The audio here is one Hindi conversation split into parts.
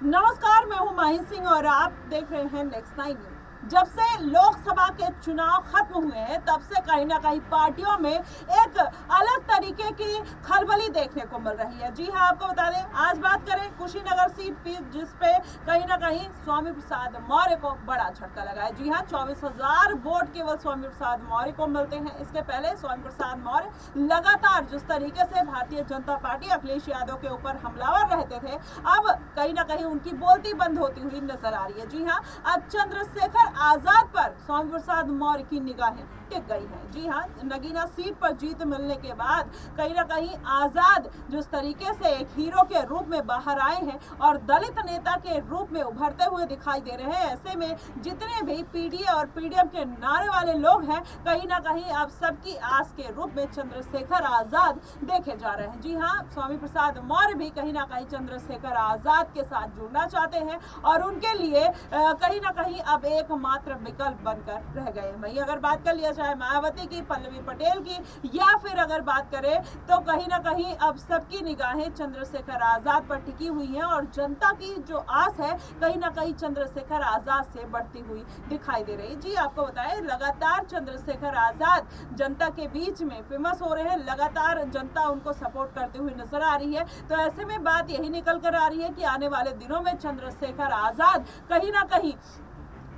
नमस्कार, मैं हूं माही सिंह और आप देख रहे हैं नेक्स्ट 9 न्यूज। जब से लोकसभा के चुनाव खत्म हुए हैं तब से कहीं ना कहीं पार्टियों में एक अलग तरीके की खलबली देखने को मिल रही है। जी हां, आपको बता दें, आज बात करें कुशीनगर सीट पे, जिस पे कहीं ना कहीं स्वामी प्रसाद मौर्य को बड़ा झटका लगा है। जी हां, 24,000 वोट केवल स्वामी प्रसाद मौर्य को मिलते हैं। इसके पहले स्वामी प्रसाद मौर्य लगातार जिस तरीके से भारतीय जनता पार्टी अखिलेश यादव के ऊपर हमलावर रहते थे, अब कहीं ना कहीं उनकी बोलती बंद होती हुई नजर आ रही है। जी हां, अब चंद्रशेखर आजाद पर स्वामी प्रसाद मौर्य की निगाहें टिक गई है। जी हां, नगीना सीट पर जीत मिलने के बाद कहीं ना कहीं आजाद जिस तरीके से एक हीरो के रूप में बाहर आए हैं और दलित नेता के रूप में उभरते हुए दिखाई दे रहे हैं, ऐसे में जितने भी पीडीए और पीडीएम के नारे वाले लोग हैं, कहीं ना कहीं अब सबकी आस के रूप में चंद्रशेखर आजाद देखे जा रहे हैं। जी हां, स्वामी प्रसाद मौर्य भी कहीं ना कहीं चंद्रशेखर आजाद के साथ जुड़ना चाहते हैं और उनके लिए कहीं ना कहीं अब एकमात्र विकल्प बनकर रह गए हैं। वहीं अगर बात कर लिया जाए मायावती की, पल्लवी पटेल की, या फिर अगर बात करें तो कहीं ना कहीं अब सबकी निगाहें चंद्रशेखर आजाद पर टिकी हुई हैं और जनता की जो आस है कहीं ना कहीं चंद्रशेखर आजाद से बढ़ती हुई दिखाई दे रही है। जी आपको बताएं, लगातार चंद्रशेखर आजाद जनता के बीच में फेमस हो रहे हैं, लगातार जनता उनको सपोर्ट करते हुए नजर आ रही है। तो ऐसे में बात यही निकल कर आ रही है कि आने वाले दिनों में चंद्रशेखर आजाद कहीं ना कहीं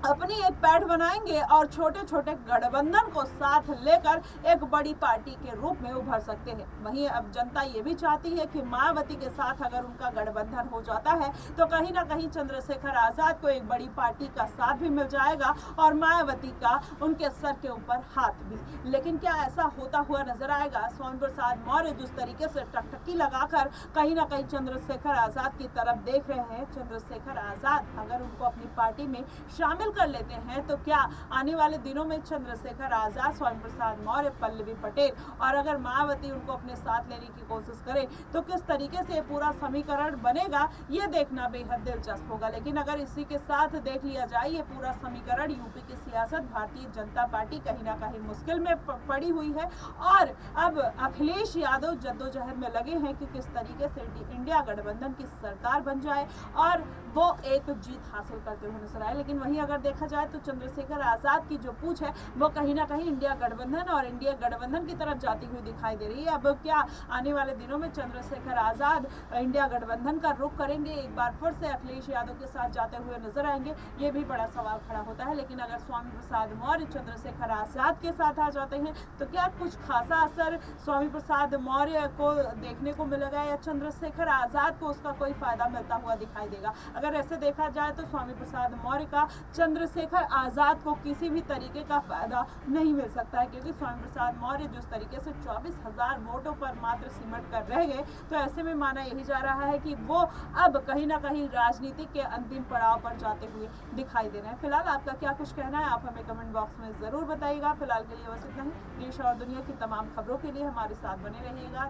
अपनी एक पैठ बनाएंगे और छोटे छोटे गठबंधन को साथ लेकर एक बड़ी पार्टी के रूप में उभर सकते हैं। वहीं अब जनता ये भी चाहती है कि मायावती के साथ अगर उनका गठबंधन हो जाता है तो कहीं ना कहीं चंद्रशेखर आजाद को एक बड़ी पार्टी का साथ भी मिल जाएगा और मायावती का उनके सर के ऊपर हाथ भी। लेकिन क्या ऐसा होता हुआ नजर आएगा? स्वामी प्रसाद मौर्य जिस तरीके से टकटकी लगाकर कहीं ना कहीं चंद्रशेखर आजाद की तरफ देख रहे हैं, चंद्रशेखर आजाद अगर उनको अपनी पार्टी में शामिल कर लेते हैं तो क्या आने वाले दिनों में चंद्रशेखर आजाद, स्वामी प्रसाद मौर्य, पल्लवी पटेल और अगर मायावती उनको अपने साथ लेने की कोशिश करे तो किस तरीके से पूरा समीकरण बनेगा, ये देखना बेहद दिलचस्प होगा। लेकिन अगर इसी के साथ देख लिया जाए ये पूरा समीकरण, यूपी की सियासत, भारतीय जनता पार्टी कहीं ना कहीं मुश्किल में पड़ी हुई है और अब अखिलेश यादव जद्दोजहद में लगे हैं कि किस तरीके से इंडिया गठबंधन की सरकार बन जाए और वो एक जीत हासिल करते हुए नजर आए। लेकिन वहीं अगर देखा जाए तो चंद्रशेखर आजाद की जो पूछ है वो कहीं ना कहीं इंडिया गठबंधन और इंडिया गठबंधन की तरफ जाती हुई दिखाई दे रही है। अब क्या आने वाले दिनों में चंद्रशेखर आजाद इंडिया गठबंधन का रुख करेंगे, एक बार फिर से अखिलेश यादव के साथ जाते हुए नजर आएंगे? ये भी बड़ा सवाल खड़ा होता है। लेकिन अगर स्वामी प्रसाद मौर्य चंद्रशेखर आजाद के साथ आ जाते हैं तो क्या कुछ खासा असर स्वामी प्रसाद मौर्य को देखने को मिलेगा या चंद्रशेखर आजाद को उसका कोई फायदा मिलता हुआ दिखाई देगा? अगर ऐसे देखा जाए तो स्वामी प्रसाद मौर्य का चंद्रशेखर आजाद को किसी भी तरीके का फायदा नहीं मिल सकता है, क्योंकि स्वामी प्रसाद मौर्य जिस तरीके से 24,000 वोटों पर मात्र सिमट कर रह गए, तो ऐसे में माना यही जा रहा है कि वो अब कहीं ना कहीं राजनीति के अंतिम पड़ाव पर जाते हुए दिखाई दे रहे हैं। फिलहाल आपका क्या कुछ कहना है, आप हमें कमेंट बॉक्स में जरूर बताइएगा। फिलहाल के लिए बस इतना ही। देश और दुनिया की तमाम खबरों के लिए हमारे साथ बने रहिएगा।